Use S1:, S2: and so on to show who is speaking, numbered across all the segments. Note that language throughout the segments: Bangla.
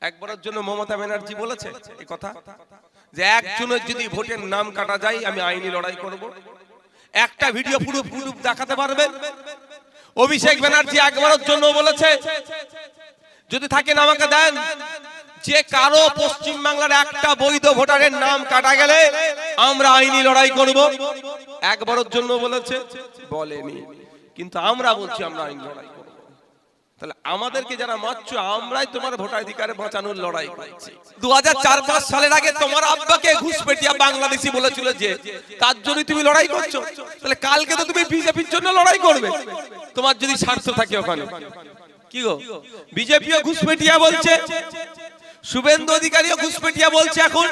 S1: একবারের জন্য মমতা ব্যানার্জি বলেছে এই কথা যে একজনের যদি ভোটের নাম কাটা যায় আমি আইনি লড়াই করব? একটা ভিডিও পুরো দেখাতে পারবেন? অভিষেক ব্যানার্জি একবারের জন্য বলেছে যদি থাকেন আমাকে দেন যে কারো পশ্চিম বাংলার একটা বৈধ ভোটারের নাম কাটা গেলে আমরা আইনি লড়াই করব? একবারের জন্য বলেছে? বলেনি। কিন্তু আমরা বলছি আমরা আইনি লড়াই করব। তাহলে আমাদেরকে যারা মারছো আমরাই তোমার ভোটাধিকার বাঁচানোর লড়াই করছি। 2004-05 সালের আগে তোমার আব্বাকে ঘুষপেটিয়া বাংলাদেশি বলেছিল যে তার জন্য তুমি লড়াই করছো, তাহলে কালকে তো তুমি বিজেপির জন্য লড়াই করবে তোমার যদি স্বার্থ থাকে ওখানে। কি গো, বিজেপিও ঘুষপেটিয়া বলছে, শুভেন্দু অধিকারীও ঘুষপেটিয়া বলছে এখন,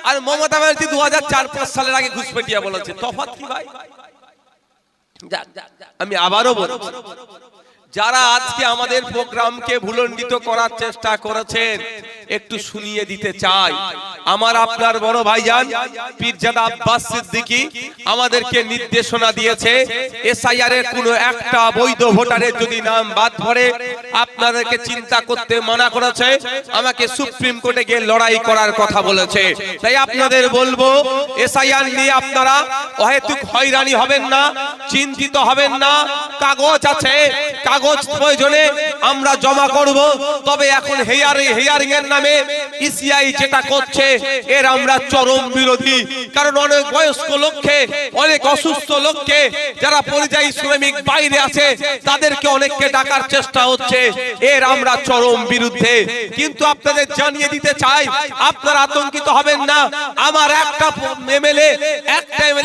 S1: আর মমতা ব্যানার্জি 2004-05 সালের আগে ঘুষপেটিয়া বলেছে। তফাৎ কি ভাই? আমি আবারও বলছি, যারা আজকে আমাদের প্রোগ্রামকে ভুলণ্ডিত করার চেষ্টা করেছেন একটু শুনিয়ে দিতে চাই। আমার আপনার বড় ভাইজান পীরজাদা আব্বাস সিদ্দিকী আমাদেরকে নির্দেশনা দিয়েছে এসআইআর এর কোনো একটা বৈধ ভোটারের যদি নাম বাদ পড়ে আপনাদেরকে চিন্তা করতে মানা করেছে, আমাকে সুপ্রিম কোর্টে গিয়ে লড়াই করার কথা বলেছে। তাই আপনাদের বলবো এসআইআর নিয়ে আপনারা অহেতুক হয়রানি হবেন না, চিন্তিত হবেন না। কাগজ আছে, কাগজ প্রয়োজনে আমরা জমা করব। তবে এখন হেয়ারিং এর নামে ইসিআই যেটা করছে এর আমরা চরম বিরোধী। কারণ অনেক বয়স্ক লোককে, অনেক অসুস্থ লোককে, যারা পরিযায়ী শ্রমিক বাইরে আছে তাদেরকে অনেককে ডাকার চেষ্টা হচ্ছে, এর আমরা চরম বিরুদ্ধে। কিন্তু আপনাদের জানিয়ে দিতে চাই আপনারা আতঙ্কিত হবেন না। আমার একটা এমএলএ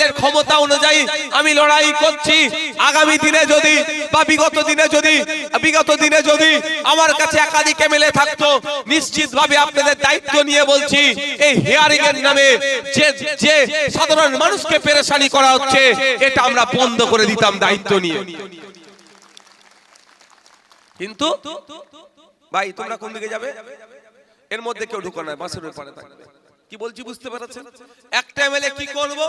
S1: এর ক্ষমতা অনুযায়ী আমি লড়াই করছি। আগামী দিনে যদি বা বিগত দিনে যদি আমার কাছে একাধিক এমএলএ থাকতো নিশ্চিতভাবে আপনাদের দায়িত্ব নিয়ে বলছি এই হিয়ারিং এর নামে যে সাধারণ মানুষকে পেরেশানি করা হচ্ছে এটা আমরা বন্ধ করে দিতাম দায়িত্ব নিয়ে। কিন্তু ভাই তোমরা কোন দিকে যাবে? এর মধ্যে কেউ ঢুকো না, বাসের উপরে থাকবে। কি বলছি বুঝতে পারছেন? একটা এমএলএ কি করব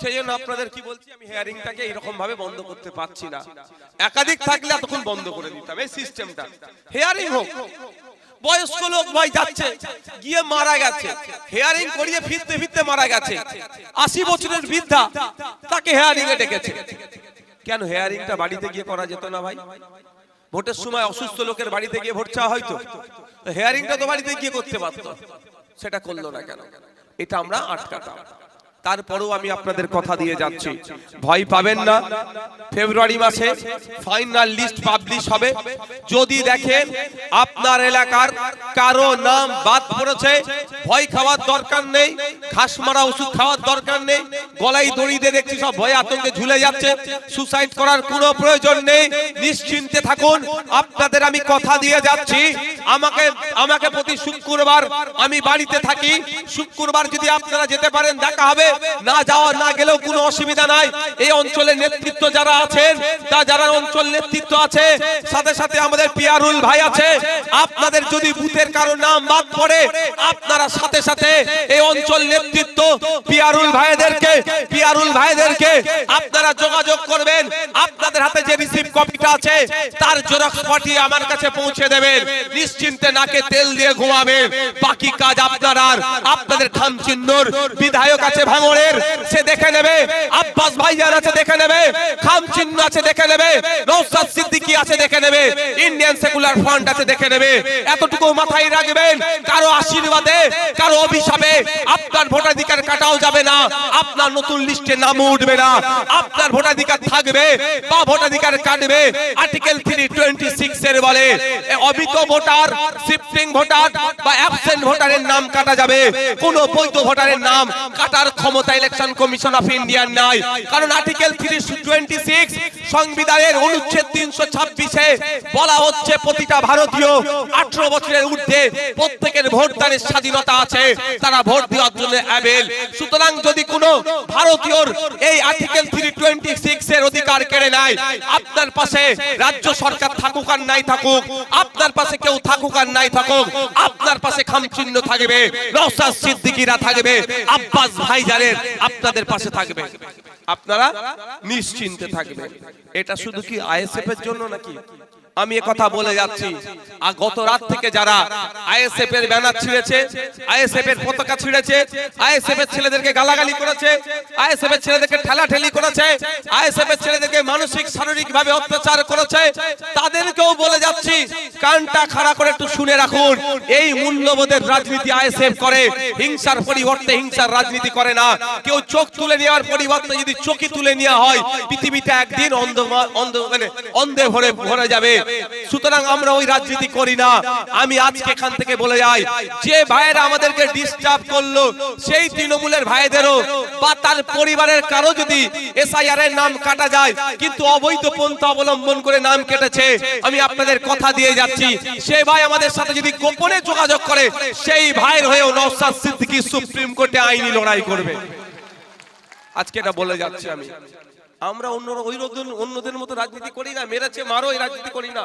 S1: সেই জন্য আপনাদের কি বলছি, আমি হিয়ারিংটাকে এরকম ভাবে বন্ধ করতে পারছি না। একাধিক থাকলে তখন বন্ধ করে দিতাম এই সিস্টেমটা। হিয়ারিং হোক, বয়স্ক লোক ভাই যাচ্ছে গিয়ে মারা গেছে, হিয়ারিং করিয়ে ফিরতে মারা গেছে, 80 বছরের বৃদ্ধা, তাকে হিয়ারিং এ ডেকেছে। কেন হিয়ারিংটা বাড়িতে গিয়ে করা যেত না ভাই? ভোটের সময় অসুস্থ লোকের বাড়িতে গিয়ে ভোট চাওয়া হয়তো, হিয়ারিংটা তো বাড়িতে গিয়ে করতে পারতো, সেটা করলো না কেন? এটা আমরা আটকাতাম। তারপরেও আমি আপনাদের কথা দিয়ে যাচ্ছি, ভয় পাবেন না। ফেব্রুয়ারি মাসে ফাইনাল লিস্ট পাবলিশ হবে। যদি দেখেন আপনার এলাকার কারো নাম বাদ পড়েছে, ভয় খাওয়ার দরকার নেই, ঘাস মারা ওষুধ খাওয়ার দরকার নেই। গলায় দড়ি দিয়ে দেখছি সব ভয়ে আতঙ্কে ঝুলে যাচ্ছে, সুসাইড করার কোনো প্রয়োজন নেই, নিশ্চিন্তে থাকুন। আপনাদের আমি কথা দিয়ে যাচ্ছি, আমাকে প্রতি শুক্রবার আমি বাড়িতে থাকি। শুক্রবার যদি আপনারা যেতে পারেন দেখা হবে, না গেলেও কোনো অসুবিধা নাই। এই অঞ্চলের নেতৃত্ব যারা আছেন, যারা অঞ্চল নেতৃত্ব আছে, সাথে সাথে আমাদের পিয়ারুল ভাই আছে, আপনাদের যদি বুথের কারো নাম বাদ পড়ে আপনারা সাথে সাথে এই অঞ্চল নেতৃত্ব পিয়ারুল ভাইদেরকে আপনারা যোগাযোগ করবেন। আপনাদের হাতে যে রিসিভ কপিটা আছে তার জেরক্স পাঠিয়ে আমার কাছে পৌঁছে দেবেন। নিশ্চিন্তে নাকে তেল দিয়ে ঘুমাবেন। বাকি কাজ আপনাদের খামচিহ্নর বিধায়ক আছে ভাঙড়ের, সে দেখে নেবে। আব্বাস ভাইজান আছে দেখে নেবে, খামচিহ্ন আছে দেখে নেবে, নওশাদ সিদ্দিকী আছে দেখে নেবে, ইন্ডিয়ান সেকুলার ফ্রন্ট আছে দেখে নেবে। এতটুকু মাথায় রাখবেন, কারো আশীর্বাদে কারো অভিশাপে আপনার ভোটাধিকার কাটাও যাবে না, আপনার নতুন লিস্টে নাম উঠবে না। আপনার ভোটাধিকার থাকবে বা ভোটাধিকার কাটবে আর্টিকেল 326 এর বলে অবৈধ ভোটার, শিফটিং ভোটার বা অ্যাবসেন্ট ভোটারের নাম কাটা যাবে। কোন বৈধ ভোটারের নাম কাটার ক্ষমতা ইলেকশন কমিশন অফ ইন্ডিয়ার নাই। কারণ আর্টিকেল 326 সংবিধানের অনুচ্ছেদ 326-এ বলা হচ্ছে প্রতিটা ভারতীয় 18 বছরের ঊর্ধ্বে প্রত্যেকের ভোটদানের স্বাধীনতা আছে, তারা ভোট দেওয়ার জন্য অ্যাবেল। সুতরাং যদি কোনো ভারতীয়র এই আর্টিকেল 326 এর অধিকার কেড়ে নেয়, আপনার পাশে রাজ্য সরকার থাকুক আর নাই থাকুক, আপনার পাশে কেউ থাকুক আর নাই থাকুক, আপনার পাশে খামচিহ্ন থাকবে, নওশাদ সিদ্দিকীরা থাকবে, আব্বাস ভাইজানের আপনাদের পাশে থাকবে। আপনারা নিশ্চিন্তে থাকবেন। এটা শুধু কি আইএসএফ এর জন্য নাকি? আমি এ কথা বলে যাচ্ছি, আর গত রাত থেকে যারা আইএসএফ এর ব্যানার ছিঁড়েছে, আইএসএফ এর পতাকা ছিঁড়েছে, আইএসএফ এর ছেলেদেরকে গালাগালি করেছে, আইএসএফ এর ছেলেদেরকে ঠেলাঠেলি করেছে, আইএসএফ এর ছেলেদেরকে মানসিক শারীরিক ভাবে অত্যাচার করেছে, তাদেরকেও বলে যাচ্ছি কানটা খাড়া করে একটু শুনে রাখুন। এই মূল্যবোধের রাজনীতি আইএসএফ করে, হিংসার পরিবর্তে হিংসার রাজনীতি করে না। কেউ চোখ তুলে নেওয়ার পরিবর্তে যদি চোখই তুলে নেওয়া হয়, পৃথিবীতে একদিন অন্ধে ভরে যাবে। সুতরাং আমরা ওই রাজনীতি করি না। আমি আজকে এখান থেকে বলে যাই, যে ভাইয়েরা আমাদেরকে ডিস্টার্ব করলো, সেই তৃণমূলের ভাইদেরও বা তার পরিবারের কারো যদি এসআইআর এর নাম কাটা যায়, কিন্তু অবৈধ পন্থা অবলম্বন করে নাম কেটেছে, আমি আপনাদের কথা দিয়ে যাচ্ছি, সেই ভাই আমাদের সাথে যদি গোপনে যোগাযোগ করে, সেই ভাইয়ের হয়েও নওশাদ সিদ্দিকী সুপ্রিম কোর্টে আইনি লড়াই করবে। আজকে এটা বলে যাচ্ছি আমি। আমরা অন্যদের মতো রাজনীতি করি না, মেরেছে মারো এই রাজনীতি করি না।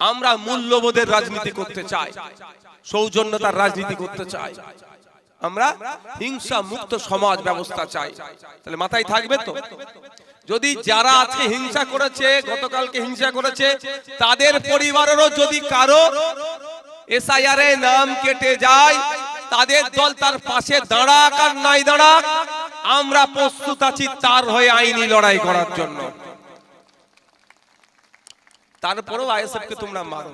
S1: আমরা মূল্যবোধের রাজনীতি করতে চাই, সৌজন্যতার রাজনীতি করতে চাই, আমরা হিংসা মুক্ত সমাজ ব্যবস্থা চাই। তাহলে মাথায় থাকবে তো, যদি যারা আজকে হিংসা করেছে, গতকালকে হিংসা করেছে, তাদের পরিবারেরও যদি কারো এসআইআর এর নাম কেটে যায়, তাদের দল তার পাশে দাঁড়াক আর নাই দাঁড়াক, আমরা প্রস্তুত আছি তার হয়ে আইনি লড়াই করার জন্য। তারপরেও আইএসএফ কে তোমরা মারো।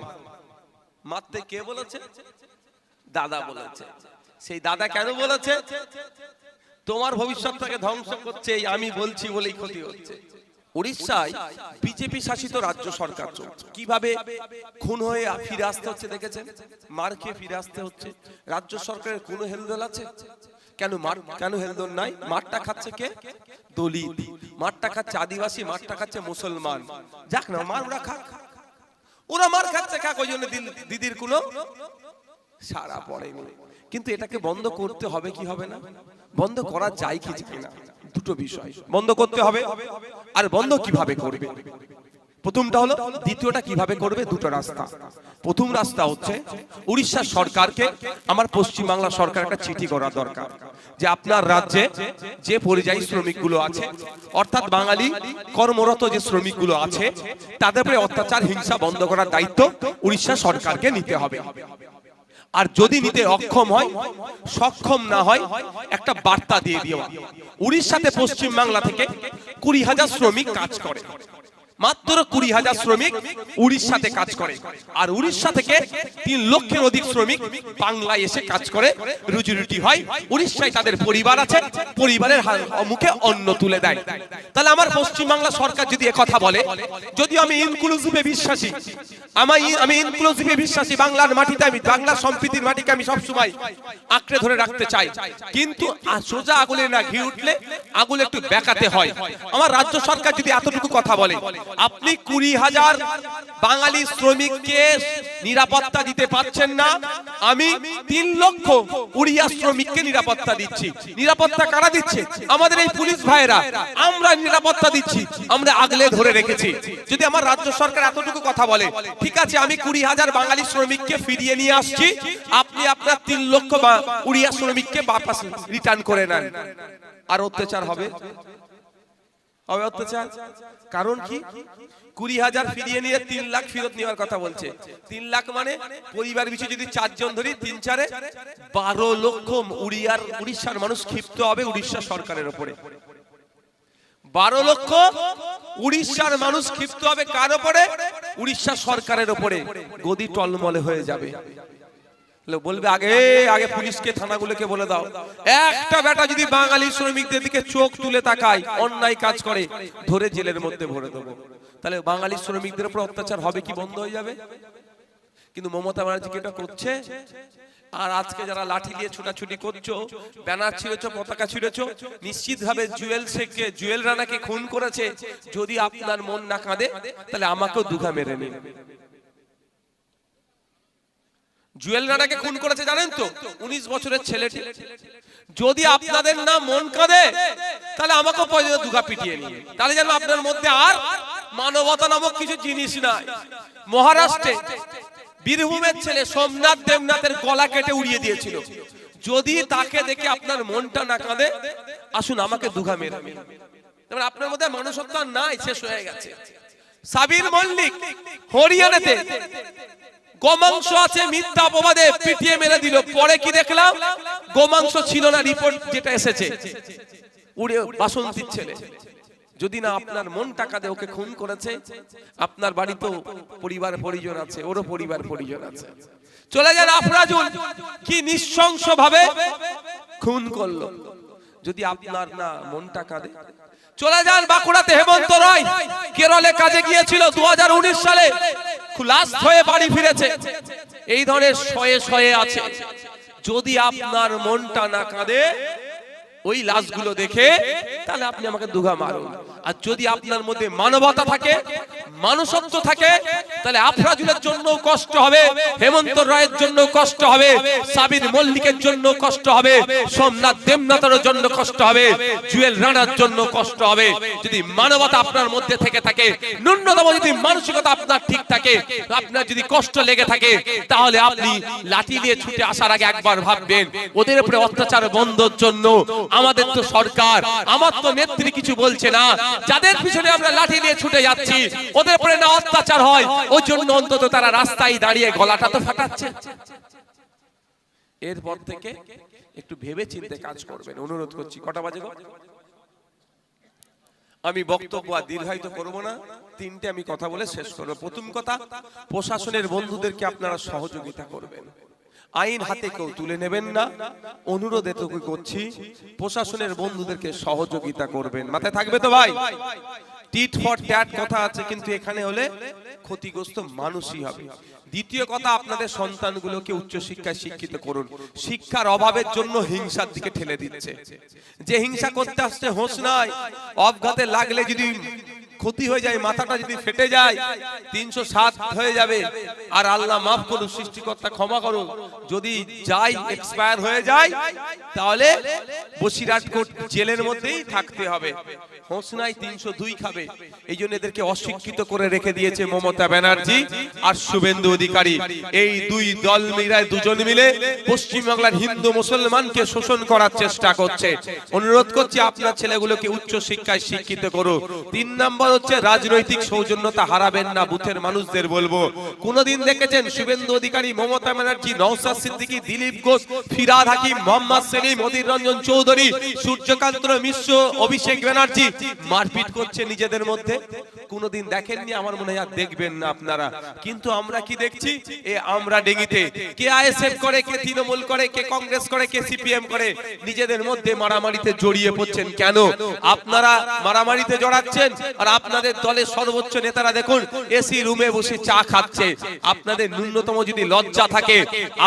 S1: মারতে কে বলেছে? দাদা বলেছে। সেই দাদা কেন বলেছে? তোমার ভবিষ্যৎটাকে ধ্বংস করছে, আমি বলছি বলেই ক্ষতি হচ্ছে। উড়িষ্যায় বিজেপি শাসিত রাজ্য সরকার চলছে, কিভাবে খুন হয়ে ফিরে আসতে হচ্ছে দেখেছেন? মার খেয়ে ফিরে আসতে হচ্ছে। রাজ্য সরকারের কোনো হেলদোল আছে? কেন হেলদোল নাই? মারটা খাচ্ছে কে? দলিত। মারটা খাচ্ছে আদিবাসী, মারটা খাচ্ছে মুসলমান। যাক না, মার ওরা খাক, ওরা মার খাচ্ছে খাক, ওই জন্য দিদির কোনো সারা পড়েনি। কিন্তু এটাকে বন্ধ করতে হবে কি হবে না? বন্ধ করা যায় কি না? দুটো বিষয়, বন্ধ করতে হবে আর বন্ধ কিভাবে করবে, প্রথমটা হলো। দ্বিতীয়টা কিভাবে করবে? দুটো রাস্তা। প্রথম রাস্তা হচ্ছে উড়িষ্যা সরকারকে, আমার পশ্চিমবাংলা সরকার একটা চিঠি করা দরকার, যে আপনার রাজ্যে যে পরিযায়ী শ্রমিকগুলো আছে, অর্থাৎ বাঙালি কর্মরত যে শ্রমিকগুলো আছে, তাদের উপরে অত্যাচার হিংসা বন্ধ করার দায়িত্ব উড়িষ্যা সরকারকে নিতে হবে। আর যদি নিতে অক্ষম হয়, সক্ষম না হয়, একটা বার্তা দিয়ে দিও, উড়িষ্যাতে পশ্চিমবাংলা থেকে 20,000 শ্রমিক কাজ করে, মাত্র 20,000 শ্রমিক উড়িষ্যাতে কাজ করে, আর উড়িষ্যা থেকে 3 লক্ষের অধিক শ্রমিক বাংলায় এসে কাজ করে, রুজি রুটি হয়, উড়িষ্যায় তাদের পরিবার আছে, পরিবারের মুখে অন্ন তুলে দেয়। তাহলে আমার পশ্চিমবাংলা সরকার যদি একথা বলে, যদিও আমি ইনক্লুসিভে বিশ্বাসী, আমি ইনক্লুসিভে বিশ্বাসী, বাংলার মাটিতে, আমি বাংলার সম্প্রীতির মাটিকে আমি সবসময় আঁকড়ে ধরে রাখতে চাই, কিন্তু সোজা আগুলে না ঘি উঠলে আগুলে একটু বেঁকাতে হয়। আমার রাজ্য সরকার যদি এতটুকু কথা বলে, আপনি 20,000 বাঙালি শ্রমিককে নিরাপত্তা দিতে পারছেন না, আমি 3 লক্ষ উড়িয়া শ্রমিককে নিরাপত্তা দিচ্ছি। নিরাপত্তা কারা দিচ্ছে? আমাদের এই পুলিশ ভাইরা, আমরা নিরাপত্তা দিচ্ছি, আমরা আগলে ধরে রেখেছি। যদি আমার রাজ্য সরকার এতটুকু কথা বলে, ঠিক আছে, আমি 20,000 বাঙালি শ্রমিককে ফিরিয়ে নিয়ে আসছি, আপনি আপনার 3 লক্ষ উড়িয়া শ্রমিককে বাপাস রিটার্ন করে নেন, আর অত্যাচার হবে? হবে অত্যাচার? কারণ কি? 20,000 ফিরিয়ে নিয়ে 3 লাখ ফেরত নেওয়ার কথা বলছে। 3 লাখ মানে পরিবার পিছু যদি 4 জন ধরি, 3 4 12 লক্ষ উড়িষ্যার মানুষ ক্ষিপ্ত হবে উড়িষ্যা সরকারের উপরে। 12 লক্ষ উড়িষ্যার মানুষ ক্ষিপ্ত হবে কার উপরে? উড়িষ্যা সরকারের উপরে। গদি টলমলে হয়ে যাবে। বলবে আগে পুলিশকে, থানাগুলোকে বলে দাও, একটা বেটা যদি বাঙালি শ্রমিকদের দিকে চোখ তুলে তাকায়, অন্যায় কাজ করে, ধরে জেলের মধ্যে ভরে দেবো। তাহলে বাঙালি শ্রমিকদের উপর অত্যাচার হবে কি? বন্ধ হয়ে যাবে। কিন্তু মমতা ব্যানার্জি এটা করছে। আর আজকে যারা লাঠি নিয়ে ছুটাছুটি করছো, ব্যানার ছিঁড়েছো, পতাকা ছিঁড়েছো, নিশ্চিত ভাবে জুয়েল রানাকে খুন করেছে। যদি আপনার মন না কাঁদে, তাহলে আমাকেও দুঘা মেরে নিন। জুয়েল রানাকে খুন করেছে জানেন তো? 19 বছরের ছেলেটি। যদি আপনাদের না মন কাঁদে, তাহলে আমাকেও দুঘা পিটিয়ে নিয়ে, তাহলে যেন আপনার মধ্যে আর মানবতা নামক কিছু জিনিস নাই। মহারাষ্ট্রে বীরভূমের ছেলে সোমনাথ দেবনাথের গলা কেটে উড়িয়ে দিয়েছিল। যদি তাকে দেখে আপনার মনটা না কাঁদে, আসুন আমাকে দুঘা মেরে নিন। আপনার মধ্যে মানুষত্ব নাই, শেষ হয়ে গেছে। সাবির মল্লিক হরিয়ানাতে গোমাংস আছে মিথ্যা অপবাদে পিটিয়ে মেরে দিল। পরে কি দেখলাম, গোমাংস ছিল না, রিপোর্ট যেটা এসেছে উড়ে বাসন্তীর ছেলে। যদি না আপনার মন টাকা দিয়ে ওকে খুন করেছে, আপনার বাড়িতেও পরিবার পরিজন আছে, ওরও পরিবার পরিজন আছে। চলে যান আফরাজুল, কি নৃশংস ভাবে খুন করলো। যদি আপনার না মন টাকা দেয়, চলে যান বাঁকুড়াতে হেমন্ত রায় কেরলে কাজে গিয়েছিল 2019 সালে, খুলাস হয়ে বাড়ি ফিরেছে। এই ধরনের শয়ে শয়ে আছে। যদি আপনার মনটা না কাঁদে ওই লাশগুলো দেখে, তাহলে আপনি আমাকে দুঘা মারুন। আর যদি আপনার মধ্যে মানবতা থাকে, মানুষত্ব থাকে, তাহলে আফরাজুলের জন্য কষ্ট হবে, হেমন্ত রায়ের জন্য কষ্ট হবে, সাবির মল্লিকের জন্য কষ্ট হবে, সোমনাথ দেবনাথের জন্য কষ্ট হবে, জুয়েল রানার জন্য কষ্ট হবে। যদি মানবতা আপনার মধ্যে থেকে থাকে, ন্যূনতম যদি মানসিকতা আপনার ঠিক থাকে, আপনার যদি কষ্ট লেগে থাকে, তাহলে আপনি লাঠি নিয়ে ছুটে আসার আগে একবার ভাববেন ওদের উপরে অত্যাচার বন্ধের জন্য। আমাদের তো সরকার, আমার তো নেত্রী কিছু বলছে না, যাদের পিছনে আমরা লাঠি নিয়ে ছুটে যাচ্ছি ওদের উপরে না অত্যাচার হয়, ওই জন্য অন্তত তারা রাস্তায় দাঁড়িয়ে গলাটা তো ফাটাচ্ছে। এরপর থেকে একটু ভেবে চিন্তে কাজ করবেন, অনুরোধ করছি। কটা বাজে গো? আমি বক্তব্য আর দীর্ঘায়িত করব না, তিনটে আমি কথা বলে শেষ করব। প্রথম কথা, প্রশাসনের বন্ধুদেরকে আপনারা সহযোগিতা করবেন, আইন হাতে কেউ তুলে নেবেন না। অনুরোধ এটুকু করছি, প্রশাসনের বন্ধুদেরকে সহযোগিতা করবেন। মাথায় থাকবে তো ভাই? টিট ফর ট্যাট কথা আছে, কিন্তু এখানে হলে ক্ষতিগ্রস্ত মানুষই হবে। দ্বিতীয় কথা, আপনাদের সন্তানগুলোকে উচ্চশিক্ষায় শিক্ষিত করুন। শিক্ষার অভাবের জন্য হিংসার দিকে ঠেলে দিচ্ছে। যে হিংসা করতে আসছে হোশ নাই, অবঘাতে লাগলে যদি ক্ষতি হয়ে যায়, মাথাটা যদি ফেটে যায় 307 হয়ে যাবে। আর আল্লাহ মাফ করুন, সৃষ্টিকর্তা ক্ষমা করুন, যদি যাই এক্সপায়ার হয়ে যায় তাহলে বসিরহাট কোর্ট জেলের মধ্যেই থাকতে হবে। হোসনাই 302 খাবে। এই জন্য এদেরকে অশিক্ষিত করে রেখে দিয়েছে মমতা ব্যানার্জি আর শুভেন্দু অধিকারী। এই দুই দল মিলে, দুজন মিলে পশ্চিমবাংলার হিন্দু মুসলমানকে শোষণ করার চেষ্টা করছে। অনুরোধ করছি আপনার ছেলেগুলোকে উচ্চ শিক্ষায় শিক্ষিত করুন। 3 নম্বর হচ্ছে রাজনৈতিক সৌজন্যতা হারাবেন না। বুথের মানুষদের বলবো, কোনদিন দেখেছেন শুভেন্দু অধিকারী, মমতা ব্যানার্জি, নওশাদ সিদ্দিকী, দিলীপ ঘোষ, ফিরহাদ হাকিম, মোহাম্মদ সেলিম, অধীর রঞ্জন চৌধুরী, সূর্যকান্ত মিশ্র, অভিষেক ব্যানার্জি মারপিট করছে নিজেদের মধ্যে? কোনদিন দেখেননি, আমার মনে হয় আর দেখবেন না আপনারা। কিন্তু আমরা কি দেখছি, আমরা ডেঙ্গিতে কে আইএসএফ করে, কে তৃণমূল করে, কে কংগ্রেস করে, কে সিপিএম করে, নিজেদের মধ্যে মারামারিতে জড়িয়ে পড়ছেন। কেন আপনারা মারামারিতে জড়াচ্ছেন? আর আপনাদের দলের সর্বোচ্চ নেতারা দেখুন এসি রুমে বসে চা খাচ্ছে। আপনাদের ন্যূনতম যদি লজ্জা থাকে,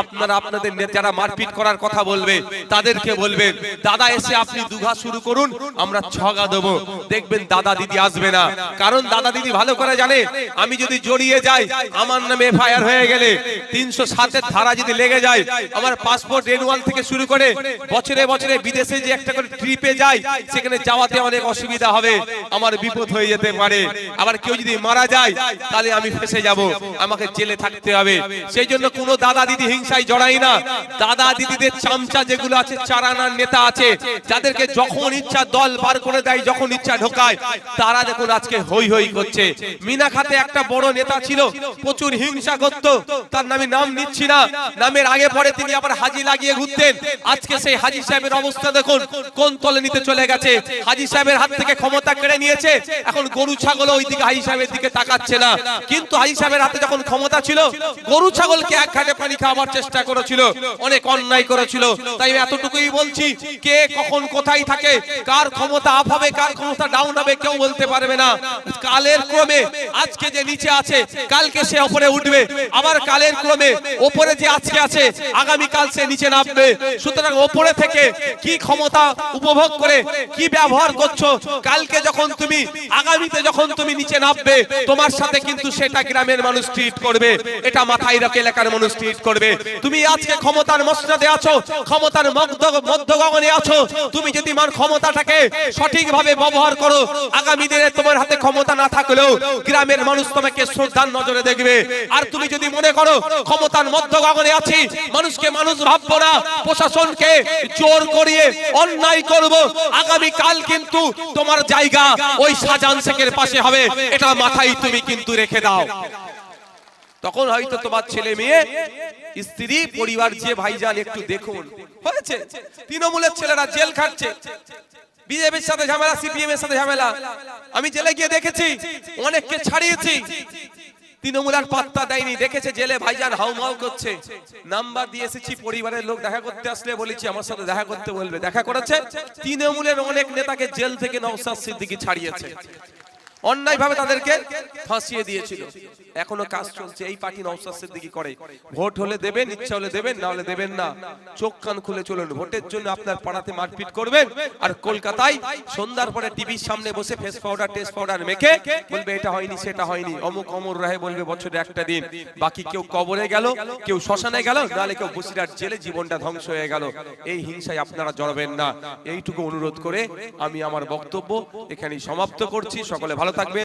S1: আপনারা আপনাদের যারা মারপিট করার কথা বলবে তাদেরকে বলবেন, দাদা এসে আপনি দুঘা শুরু করুন, আমরা ছগা দেবো। দেখবেন দাদা দিদি আসবে না, কারণ দাদা দিদি ভালো করে জানে আমি যদি জড়িয়ে যাই, আমার নামে এফআইআর হয়ে গেলে 307 ধারা যদি লেগে যায়, আমার পাসপোর্ট রেনুয়াল থেকে শুরু করে বছরে বছরে বিদেশে যে একটা করে ট্রিপে যাই, সেখানে যাওয়াতে অনেক অসুবিধা হবে, আমার বিপদ হয়ে যেতে পারে। আবার কেউ যদি মারা যায় তাহলে আমি ফেসে যাব, আমাকে জেলে থাকতে হবে। সেই জন্য কোনো দাদা দিদি হিংসায় জড়াই না। দাদা দিদিদের চামচা যেগুলো আছে, চারানার নেতা আছে, যাদেরকে যখন ইচ্ছা দল বার করে দেয়, যখন ইচ্ছা ঢোকায়, তারা দেখুন আজকে হই হই করছে। মিনাখাতে একটা বড় নেতা ছিল, প্রচুর হিংসা করত, তার নাম নিচ্ছি না, নামের আগে পরে তিনি আবার হাজি লাগিয়ে ঘুরতেন। আজকে সেই হাজি সাহেবের অবস্থা দেখুন কোন তলে নিতে চলে গেছে। হাজি সাহেবের হাত থেকে ক্ষমতা কেড়ে নিয়েছে, এখন গরু ছাগল ওই দিকে হাজি সাহেবের দিকে তাকাচ্ছে না। কিন্তু হাজি সাহেবের হাতে যখন ক্ষমতা ছিল, গরু ছাগলকে এক ঘাটে পানি খাওয়ার চেষ্টা করেছিল, অনেক অন্যায় করেছিল। তাই এতটুকুই বলছি, কে কখন কোথায় থাকে, কার ক্ষমতা আপ হবে, কার ক্ষমতা ডাউন হবে, কেউ বলতে পারবে না। কালের ক্রমে আজকে যে নিচে আছে, কালকে সে উপরে উঠবে, আবার কালের ক্রমে উপরে যে আজকে আছে, আগামী কাল সে নিচে নামবে। সুতরাং উপরে থেকে কি ক্ষমতা উপভোগ করে কি ব্যবহার করছো, কালকে যখন তুমি, আগামীতে যখন তুমি নিচে নামবে, তোমার সাথে কিন্তু সেটা গ্রামের মানুষ ট্রিট করবে, এটা মাথায় রাখে এলাকার মানুষ ট্রিট করবে। তুমি আজকে ক্ষমতার মসনদে আছো, ক্ষমতার মধ্যগগনে আছো, তুমি যদি মান ক্ষমতাটাকে সঠিকভাবে ব্যবহার করো, আগামী দিনে তোমার হাতে ক্ষমতা না থাকলেও গ্রামের মানুষ তোমাকে শ্রদ্ধার নজরে দেখবে। আর তুমি যদি মনে করো ক্ষমতার মধ্য গগনে আছি, মানুষকে মানুষ ভাববো না, প্রশাসনকে জোর করিয়ে অন্যায় করব, আগামী কাল কিন্তু তোমার জায়গা ওই শাহজাহান শেখের পাশে হবে, এটা মাথায় তুমি কিন্তু রেখে দাও। তখন হয়তো তোমার ছেলে মেয়ে স্ত্রী পরিবার যে ভাইজান একটু দেখুন, হয়েছে তৃণমূলের ছেলেরা জেল খাটছে, বিজেপির সাথে ঝামেলা, সিপিএম এর সাথে ঝামেলা। আমি জেলে গিয়ে দেখেছি অনেককে ছাড়িয়েছি, তৃণমূলের পাত্তা দেয়নি, দেখেছে জেলে ভাইজান হাউমাউ করছে। নাম্বার দিয়ে এসেছি, পরিবারের লোক দেখা করতে আসলে বলেছি আমার সাথে দেখা করতে বলবে, দেখা করেছে। তৃণমূলের অনেক নেতাকে জেল থেকে নওশাদ সিদ্দিকী ছাড়িয়েছে, অন্যায় ভাবে তাদেরকে ফাঁসিয়ে দিয়েছিল। এখনো কাজ চলছে, এই পার্টি নওশাদ সিদ্দিকী করে। ভোট হলে দেবেন, ইচ্ছা হলে দেবেন, না হলে দেবেন না। চোখ কান খুলে চলুন। ভোটের জন্য আপনার পাড়াতে মারপিট করবেন, আর কলকাতায় সন্ধ্যার পরে টিভির সামনে বসে ফেস পাউডার টেস্ট পাউডার মেখে বলবে এটা হয়নি সেটা হয়নি। অমুক অমর রাহে বলবে বছরে একটা দিন, বাকি কেউ কবরে গেল, কেউ শ্মশানে গেল, নাহলে কেউ বসিরহাট জেলে জীবনটা ধ্বংস হয়ে গেল। এই হিংসায় আপনারা জড়াবেন না, এইটুকু অনুরোধ করে আমি আমার বক্তব্য এখানেই সমাপ্ত করছি। সকলে ভালো থাকবে।